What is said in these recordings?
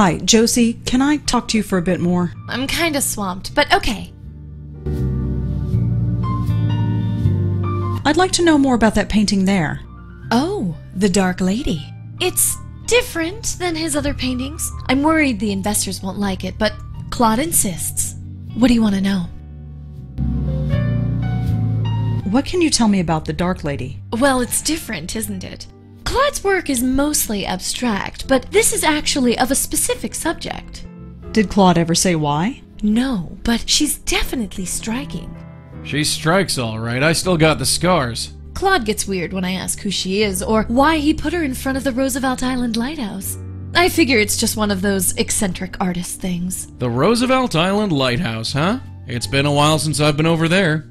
Hi, Josie. Can I talk to you for a bit more? I'm kinda swamped, but okay. I'd like to know more about that painting there. Oh, the Dark Lady. It's different than his other paintings. I'm worried the investors won't like it, but Claude insists. What do you want to know? What can you tell me about the Dark Lady? Well, it's different, isn't it? Claude's work is mostly abstract, but this is actually of a specific subject. Did Claude ever say why? No, but she's definitely striking. She strikes all right. I still got the scars. Claude gets weird when I ask who she is or why he put her in front of the Roosevelt Island Lighthouse. I figure it's just one of those eccentric artist things. The Roosevelt Island Lighthouse, huh? It's been a while since I've been over there.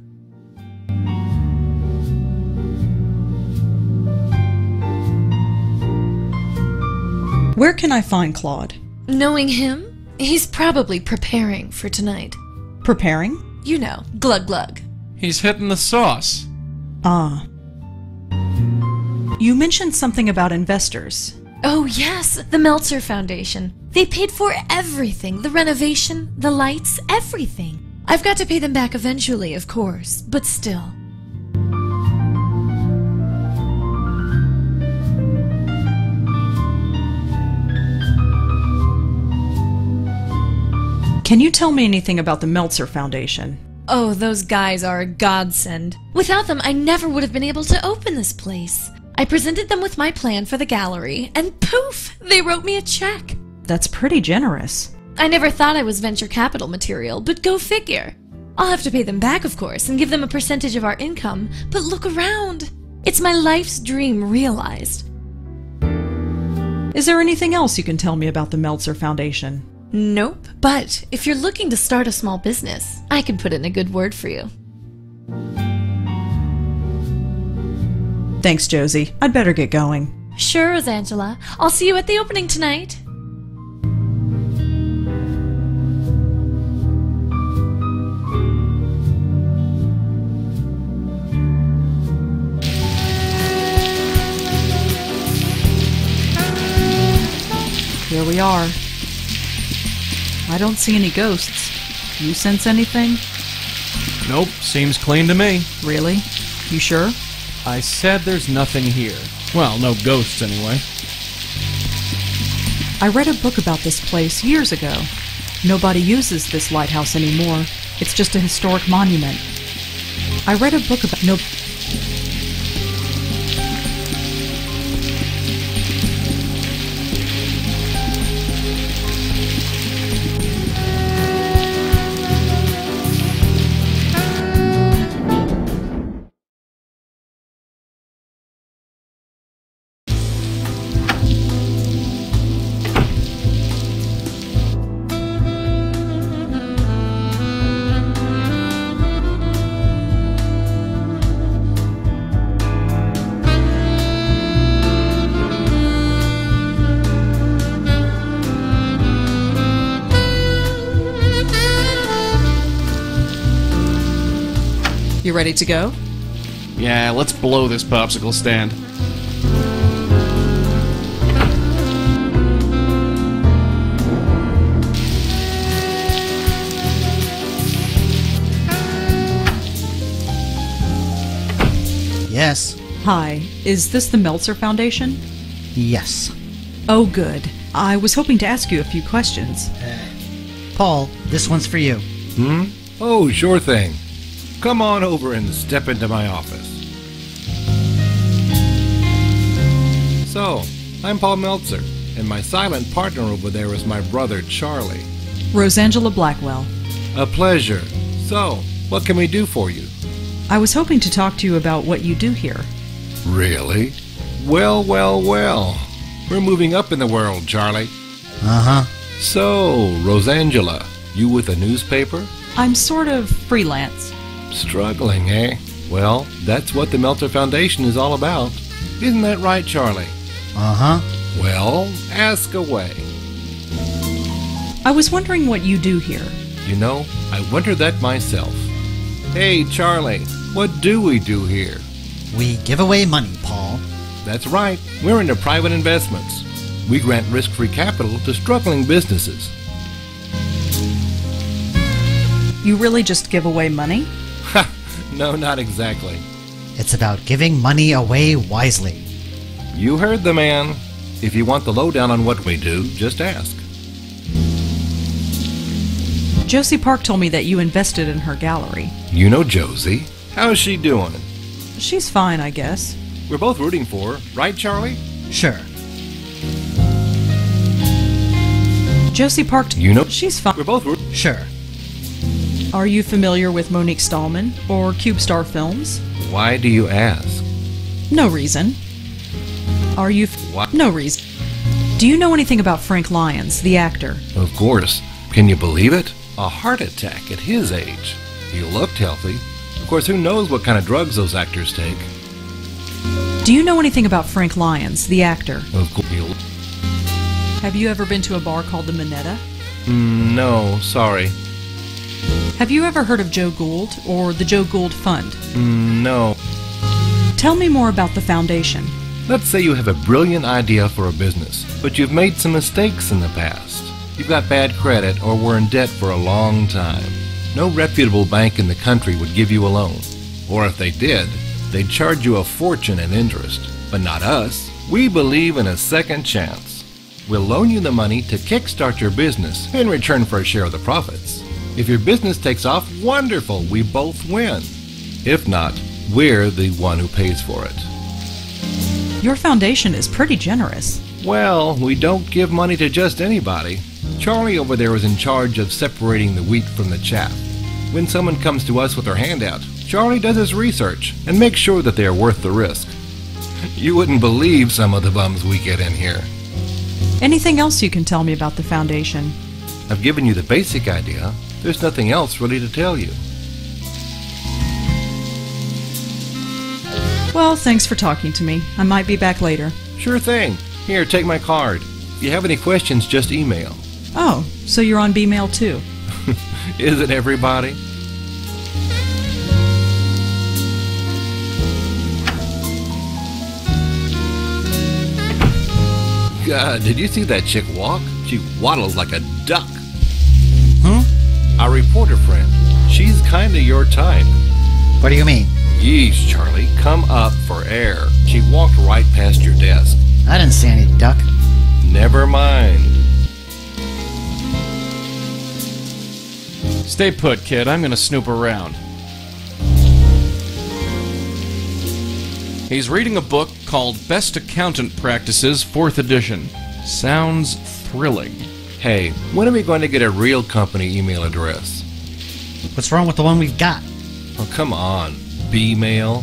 Where can I find Claude? Knowing him, he's probably preparing for tonight. Preparing? You know, glug glug. He's hitting the sauce. Ah. You mentioned something about investors. Oh yes, the Meltzer Foundation. They paid for everything. The renovation, the lights, everything. I've got to pay them back eventually, of course, but still. Can you tell me anything about the Meltzer Foundation? Oh, those guys are a godsend. Without them, I never would have been able to open this place. I presented them with my plan for the gallery, and poof, they wrote me a check. That's pretty generous. I never thought I was venture capital material, but go figure. I'll have to pay them back, of course, and give them a percentage of our income, but look around. It's my life's dream realized. Is there anything else you can tell me about the Meltzer Foundation? Nope, but if you're looking to start a small business, I can put in a good word for you. Thanks, Josie. I'd better get going. Sure, Rosangela. I'll see you at the opening tonight. Here we are. I don't see any ghosts. You sense anything? Nope, seems clean to me. Really? You sure? I said there's nothing here. Well, no ghosts anyway. I read a book about this place years ago. Nobody uses this lighthouse anymore. It's just a historic monument. I read a book about You ready to go? Yeah, let's blow this popsicle stand. Yes. Hi, is this the Meltzer Foundation? Yes. Oh, good. I was hoping to ask you a few questions. Paul, this one's for you. Oh, sure thing. Come on over and step into my office. So, I'm Paul Meltzer, and my silent partner over there is my brother, Charlie. Rosangela Blackwell. A pleasure. So, what can we do for you? I was hoping to talk to you about what you do here. Really? Well, well, well. We're moving up in the world, Charlie. Uh-huh. So, Rosangela, you with a newspaper? I'm sort of freelance. Struggling, eh? Well, that's what the Meltzer Foundation is all about. Isn't that right, Charlie? Uh-huh. Well, ask away. I was wondering what you do here. You know, I wonder that myself. Hey, Charlie, what do we do here? We give away money, Paul. That's right. We're into private investments. We grant risk-free capital to struggling businesses. You really just give away money? Ha! No, not exactly. It's about giving money away wisely. You heard the man. If you want the lowdown on what we do, just ask. Josie Park told me that you invested in her gallery. You know Josie. How's she doing? She's fine, I guess. We're both rooting for her, right, Charlie? Sure. Josie Park. You know She's fine. we're both rooting. Sure. Are you familiar with Monique Stallman or CubeStar Films? Why do you ask? No reason. Are you? What? No reason. Do you know anything about Frank Lyons, the actor? Of course. Can you believe it? A heart attack at his age. He looked healthy. Of course, who knows what kind of drugs those actors take? Do you know anything about Frank Lyons, the actor? Of course. Have you ever been to a bar called the Minetta? No, sorry. Have you ever heard of Joe Gould or the Joe Gould Fund? No. Tell me more about the foundation. Let's say you have a brilliant idea for a business, but you've made some mistakes in the past. You've got bad credit or were in debt for a long time. No reputable bank in the country would give you a loan. Or if they did, they'd charge you a fortune in interest. But not us. We believe in a second chance. We'll loan you the money to kickstart your business in return for a share of the profits. If your business takes off, wonderful, we both win. If not, we're the one who pays for it. Your foundation is pretty generous. Well, we don't give money to just anybody. Charlie over there is in charge of separating the wheat from the chaff. When someone comes to us with their handout, Charlie does his research and makes sure that they are worth the risk. You wouldn't believe some of the bums we get in here. Anything else you can tell me about the foundation? I've given you the basic idea. There's nothing else really to tell you. Well, thanks for talking to me. I might be back later. Sure thing. Here, take my card. If you have any questions, just email. Oh, so you're on B-mail too? Isn't everybody? God, did you see that chick walk? She waddles like a duck. Our reporter friend. She's kinda your type. What do you mean? Yeesh, Charlie, come up for air. She walked right past your desk. I didn't see any duck. Never mind. Stay put, kid. I'm gonna snoop around. He's reading a book called Best Accountant Practices, 4th edition. Sounds thrilling. Hey, when are we going to get a real company email address? What's wrong with the one we've got? Oh, come on. B-mail?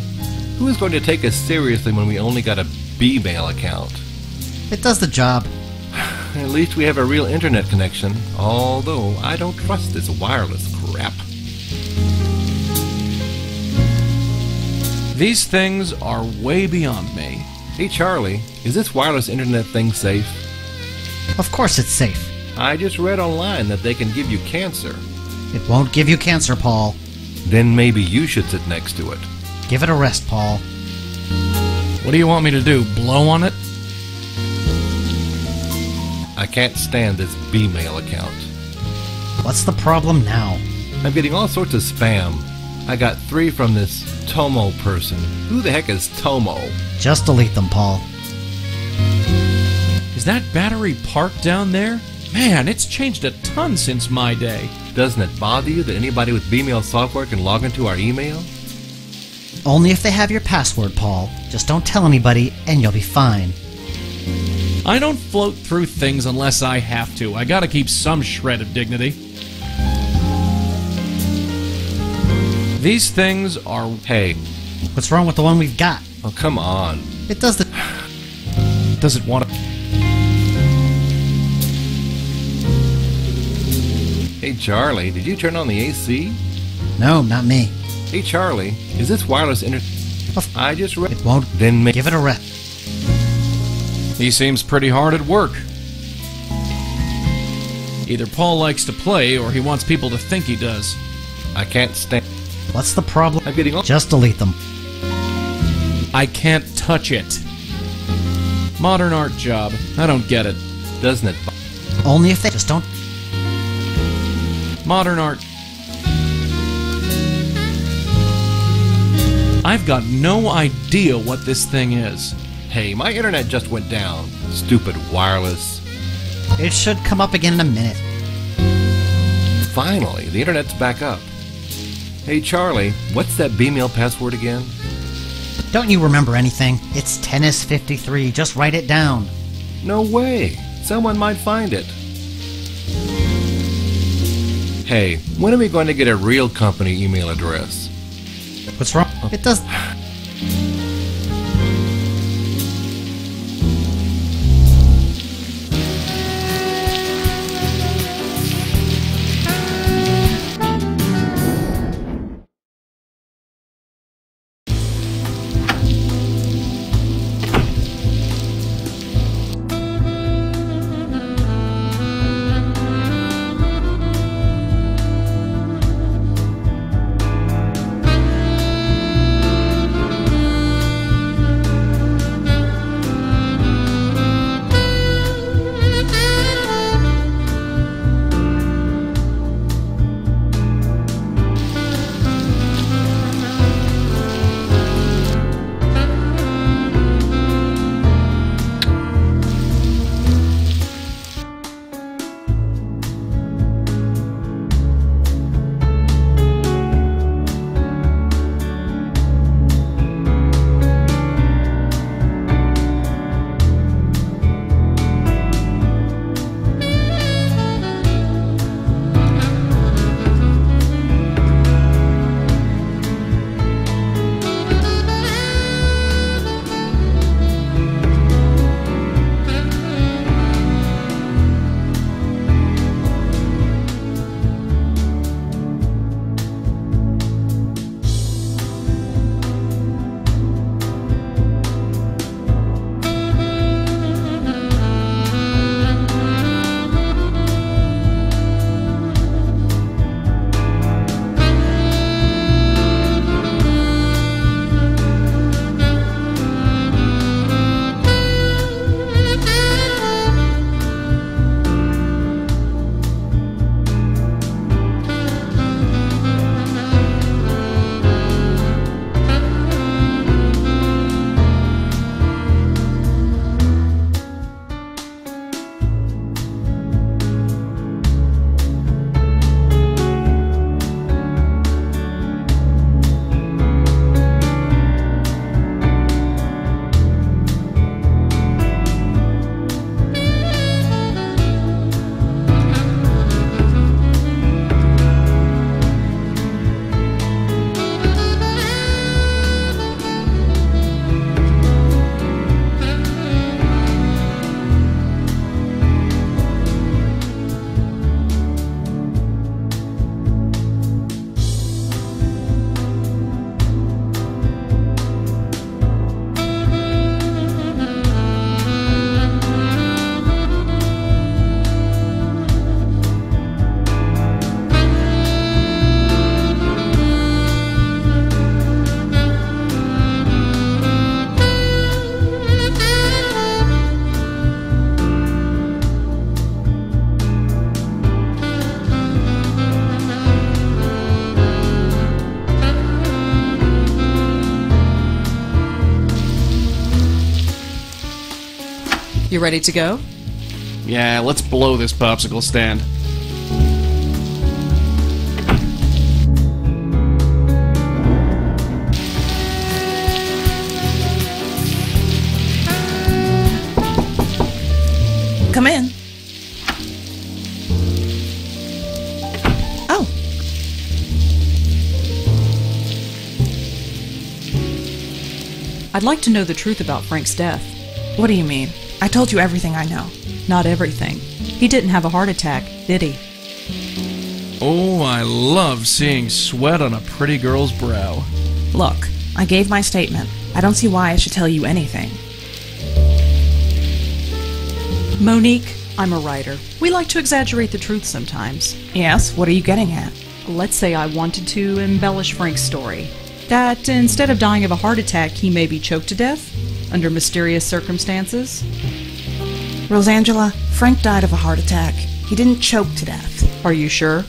Who is going to take us seriously when we only got a B-mail account? It does the job. At least we have a real internet connection, although I don't trust this wireless crap. These things are way beyond me. Hey, Charlie, is this wireless internet thing safe? Of course it's safe. I just read online that they can give you cancer. It won't give you cancer, Paul. Then maybe you should sit next to it. Give it a rest, Paul. What do you want me to do, blow on it? I can't stand this B-mail account. What's the problem now? I'm getting all sorts of spam. I got 3 from this Tomo person. Who the heck is Tomo? Just delete them, Paul. Is that battery parked down there? Man, it's changed a ton since my day. Doesn't it bother you that anybody with B-mail software can log into our email? Only if they have your password, Paul. Just don't tell anybody, and you'll be fine. I don't float through things unless I have to. I gotta keep some shred of dignity. These things are... Hey, What's wrong with the one we've got? oh come on. It does the... Does it want to... Hey Charlie, did you turn on the AC? No, not me. Hey Charlie, is this wireless internet? I just read... It won't... Then Give it a rest. He seems pretty hard at work. Either Paul likes to play, or he wants people to think he does. I can't stand... What's the problem? I'm getting all... Just delete them. I can't touch it. Modern art job. I don't get it. Doesn't it? Only if they just don't. Modern art. I've got no idea what this thing is. Hey, my internet just went down. Stupid wireless. It should come up again in a minute. Finally, the internet's back up. Hey, Charlie, what's that B-mail password again? Don't you remember anything? It's tennis53. Just write it down. No way. Someone might find it. Hey, when are we going to get a real company email address? What's wrong? It does. You ready to go? Yeah, let's blow this popsicle stand. Come in. Oh. I'd like to know the truth about Frank's death. What do you mean? I told you everything I know. Not everything. He didn't have a heart attack, did he? Oh, I love seeing sweat on a pretty girl's brow. Look, I gave my statement. I don't see why I should tell you anything. Monique, I'm a writer. We like to exaggerate the truth sometimes. Yes, what are you getting at? Let's say I wanted to embellish Frank's story. That instead of dying of a heart attack, he maybe choked to death? Under mysterious circumstances? Rosangela, Frank died of a heart attack. He didn't choke to death. Are you sure?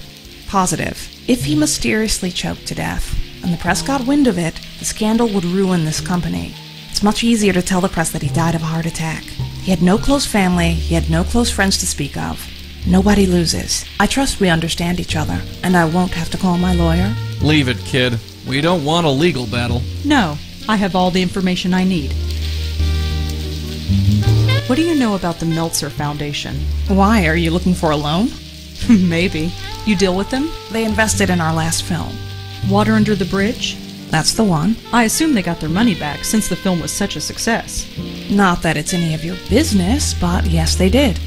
Positive. If he mysteriously choked to death, and the press got wind of it, the scandal would ruin this company. It's much easier to tell the press that he died of a heart attack. He had no close family, he had no close friends to speak of. Nobody loses. I trust we understand each other, and I won't have to call my lawyer. Leave it, kid. We don't want a legal battle. No, I have all the information I need. What do you know about the Meltzer Foundation? Why, are you looking for a loan? Maybe. You deal with them? They invested in our last film. Water Under the Bridge? That's the one. I assume they got their money back since the film was such a success. Not that it's any of your business, but yes, they did.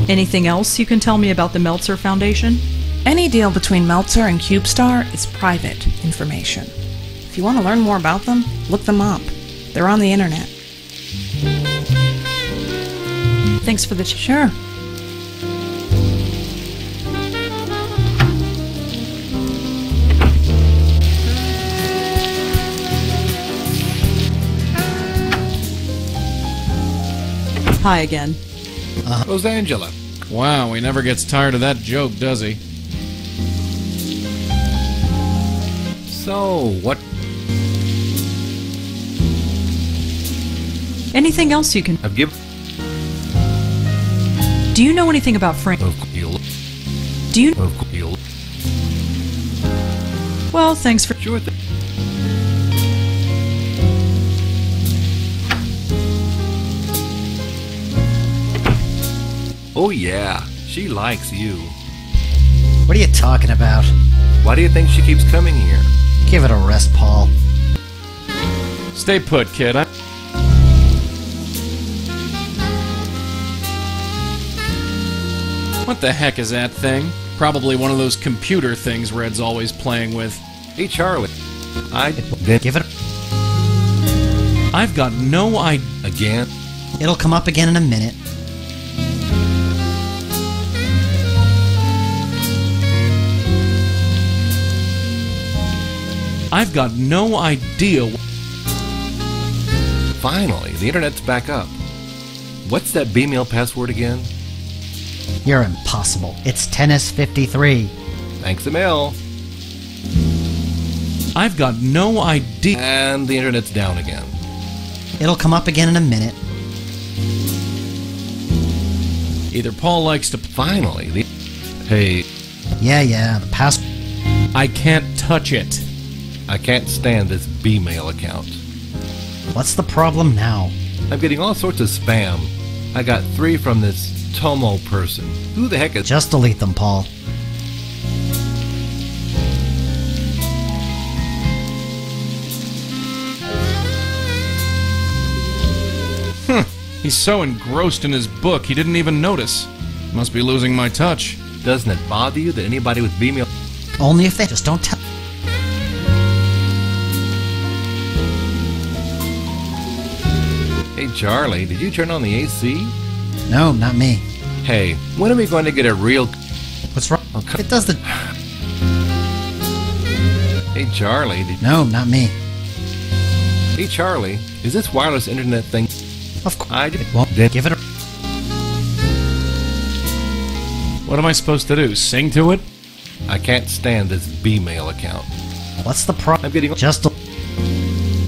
Anything else you can tell me about the Meltzer Foundation? Any deal between Meltzer and CubeStar is private information. If you want to learn more about them, look them up. They're on the internet. Thanks for the Sure. Hi again. Rosangela. Wow, he never gets tired of that joke, does he? So, what? Anything else you can... I've given... Do you know anything about Frank? You'll... Do you... You'll... Well, thanks for... Sure thing. Oh yeah, she likes you. What are you talking about? Why do you think she keeps coming here? Give it a rest, Paul. Stay put, kid. What the heck is that thing? Probably one of those computer things Red's always playing with. Hey Charlie, Give it I've got no idea. again. It'll come up again in a minute. I've got no idea. Finally, the internet's back up. What's that B-mail password again? You're impossible. It's tennis53. Thanks, Emil. I've got no idea. And the internet's down again. It'll come up again in a minute. Either Paul likes to... Finally, the... Hey, Yeah, the password. I can't touch it. I can't stand this B-mail account. What's the problem now? I'm getting all sorts of spam. I got 3 from this Tomo person. Who the heck is... Just delete them, Paul. He's so engrossed in his book, he didn't even notice. Must be losing my touch. Doesn't it bother you that anybody with B-mail... Only if they just don't tell. Hey Charlie, did you turn on the AC? No, not me. Hey, when are we going to get a real... What's wrong? Oh, come- It does the... Hey Charlie, No, not me. Hey Charlie, is this wireless internet thing... Of course. I did... Well, Then- give it a... What am I supposed to do, sing to it? I can't stand this B-mail account. What's the problem? I'm getting... Just...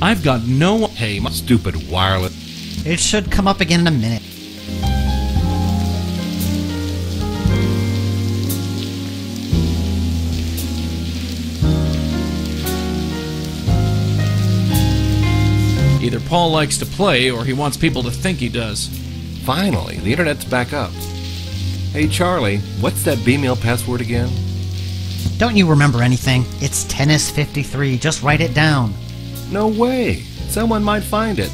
I've got no... Hey, my stupid wireless... It should come up again in a minute. Either Paul likes to play, or he wants people to think he does. Finally, the internet's back up. Hey Charlie, what's that B-mail password again? Don't you remember anything? It's tennis53. Just write it down. No way! Someone might find it.